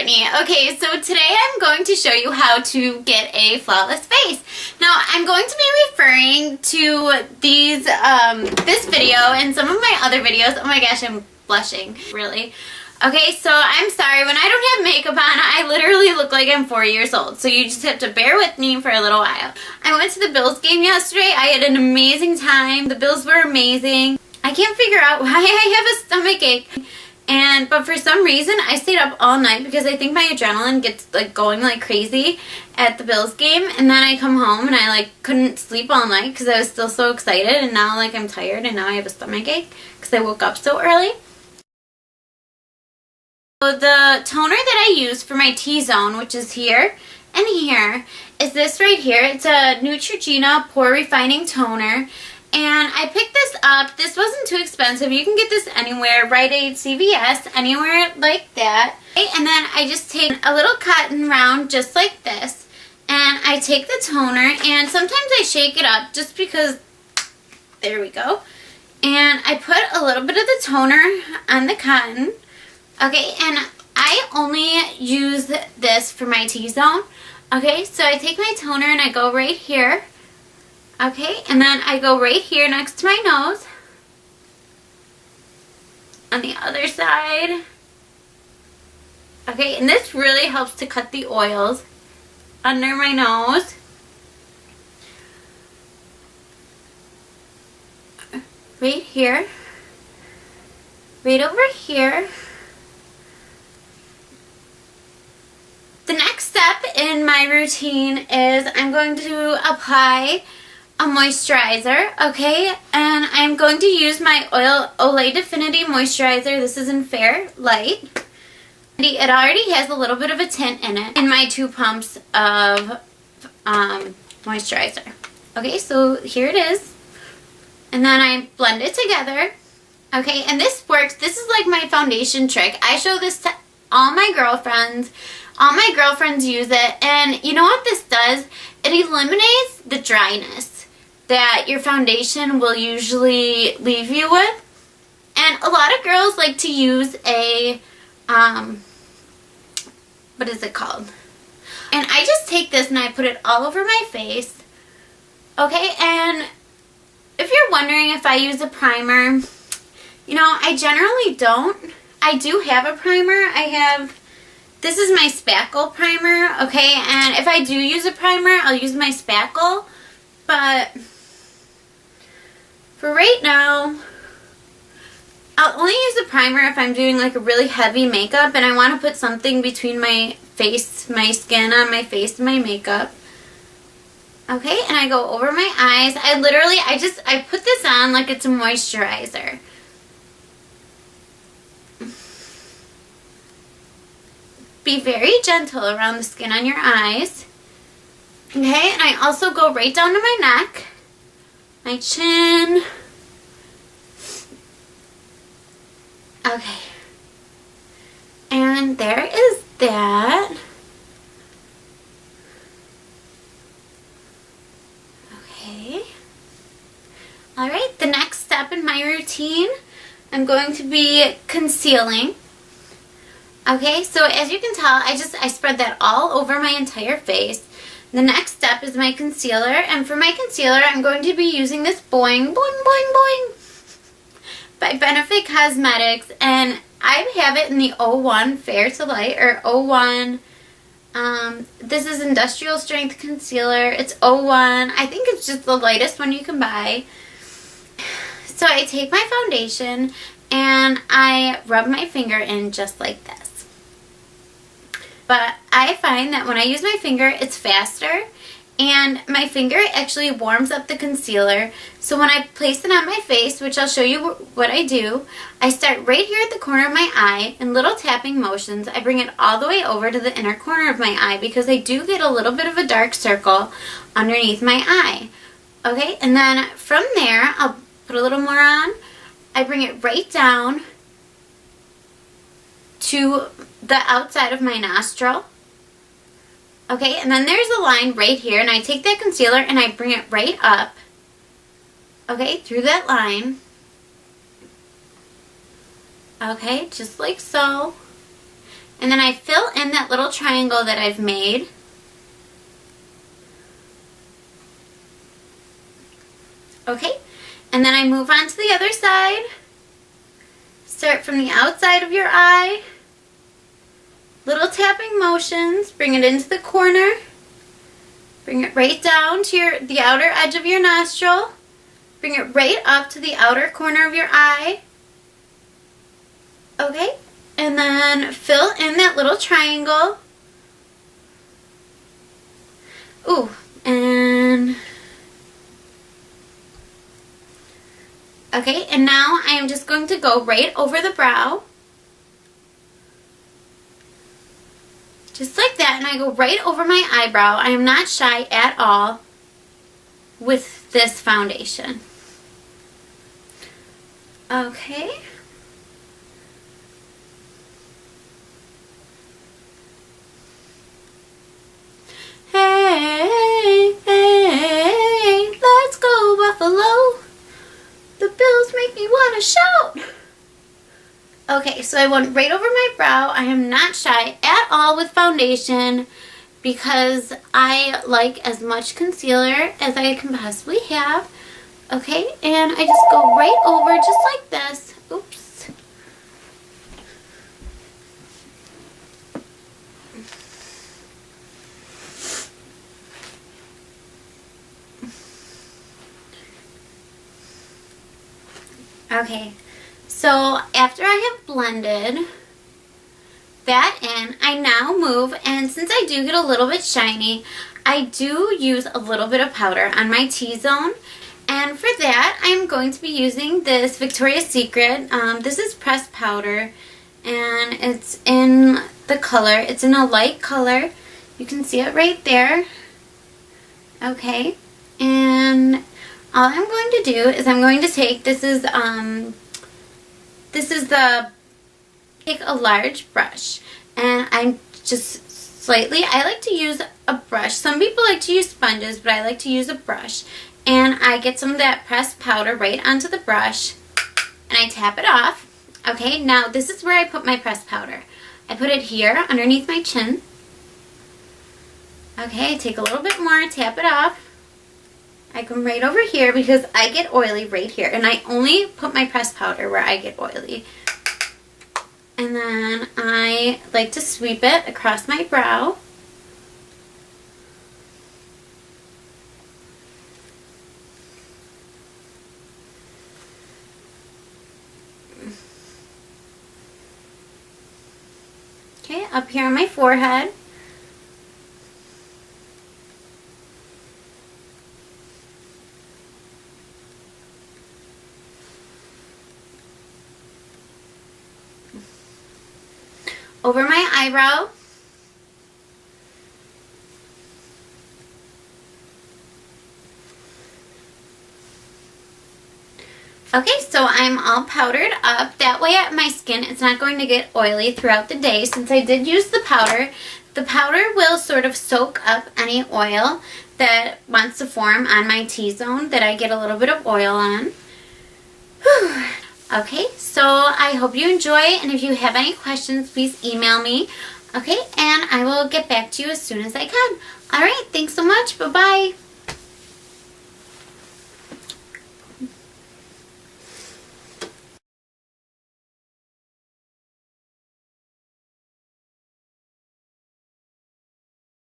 Brittany. Okay, so today I'm going to show you how to get a flawless face. Now, I'm going to be referring to this video and some of my other videos. Oh my gosh, I'm blushing, really. Okay, so I'm sorry, when I don't have makeup on, I literally look like I'm 4 years old. So you just have to bear with me for a little while. I went to the Bills game yesterday. I had an amazing time. The Bills were amazing. I can't figure out why I have a stomach ache. But for some reason, I stayed up all night because I think my adrenaline gets like going like crazy at the Bills game. And then I come home and I like couldn't sleep all night because I was still so excited. And now like I'm tired and now I have a stomach ache because I woke up so early. So the toner that I use for my T-zone, which is here and here, is this right here. It's a Neutrogena Pore Refining Toner. And I picked this up. This wasn't too expensive. You can get this anywhere, Rite Aid, CVS, anywhere like that. And then I just take a little cotton round just like this. And I take the toner and sometimes I shake it up just because, there we go. And I put a little bit of the toner on the cotton. Okay, and I only use this for my T-zone. Okay, so I take my toner and I go right here. Okay, and then I go right here next to my nose. On the other side. Okay, and this really helps to cut the oils under my nose. Right here. Right over here. The next step in my routine is I'm going to apply a moisturizer, okay, and I'm going to use my Olay Definity moisturizer. This is in Fair Light. It already has a little bit of a tint in it in my 2 pumps of moisturizer. Okay, so here it is, and then I blend it together. Okay, and this works. This is like my foundation trick. I show this to all my girlfriends. All my girlfriends use it, and you know what this does? It eliminates the dryness that your foundation will usually leave you with. And a lot of girls like to use a, what is it called? And I just take this and I put it all over my face. Okay, and if you're wondering if I use a primer, you know, I generally don't. I do have a primer. This is my Spackle primer, okay, and if I do use a primer, I'll use my Spackle, but for right now, I'll only use a primer if I'm doing like a really heavy makeup and I want to put something between my face, my skin on my face and my makeup. Okay, and I go over my eyes. I put this on like it's a moisturizer. Be very gentle around the skin on your eyes. Okay, and I also go right down to my neck, my chin. Okay. And there is that. Okay. Alright, the next step in my routine, I'm going to be concealing. Okay, so as you can tell, I spread that all over my entire face. The next step is my concealer, and for my concealer, I'm going to be using this Boing Boing Boing Boing by Benefit Cosmetics, and I have it in the 01 Fair to Light, or 01, this is Industrial Strength Concealer. It's 01, I think it's just the lightest one you can buy. So I take my foundation, and I rub my finger in just like this. But I find that when I use my finger, it's faster, and my finger actually warms up the concealer. So when I place it on my face, which I'll show you what I do, I start right here at the corner of my eye in little tapping motions. I bring it all the way over to the inner corner of my eye because I do get a little bit of a dark circle underneath my eye. Okay, and then from there, I'll put a little more on. I bring it right down to the outside of my nostril. Okay, and then there's a line right here, and I take that concealer and I bring it right up, okay, through that line. Okay, just like so. And then I fill in that little triangle that I've made. Okay, and then I move on to the other side. Start from the outside of your eye. Little tapping motions. Bring it into the corner. Bring it right down to the outer edge of your nostril. Bring it right up to the outer corner of your eye. Okay, and then fill in that little triangle. Ooh, and... Okay, and now I am just going to go right over the brow. Just like that, and I go right over my eyebrow. I am not shy at all with this foundation. Okay. Hey, hey, let's go Buffalo. The Bills make me want to shout. Okay, so I went right over my brow. I am not shy at all with foundation because I like as much concealer as I can possibly have. Okay, and I just go right over just like this. Oops. Okay, so after I have blended that in, I now move, and since I do get a little bit shiny, I do use a little bit of powder on my T-zone. And for that, I'm going to be using this Victoria's Secret. This is pressed powder, and it's in the color. It's in a light color. You can see it right there. Okay, and all I'm going to do is I'm going to take, take a large brush, and I'm just slightly, I like to use a brush. Some people like to use sponges, but I like to use a brush. And I get some of that pressed powder right onto the brush, and I tap it off. Okay, now this is where I put my pressed powder. I put it here underneath my chin. Okay, I take a little bit more, tap it off. I come right over here because I get oily right here, and I only put my pressed powder where I get oily. And then I like to sweep it across my brow. Okay, up here on my forehead. Over my eyebrow. Okay, so I'm all powdered up. That way my skin is not going to get oily throughout the day. Since I did use the powder will sort of soak up any oil that wants to form on my T-zone that I get a little bit of oil on. Whew. Okay, so I hope you enjoy, and if you have any questions, please email me. Okay, and I will get back to you as soon as I can. Alright, thanks so much. Bye-bye.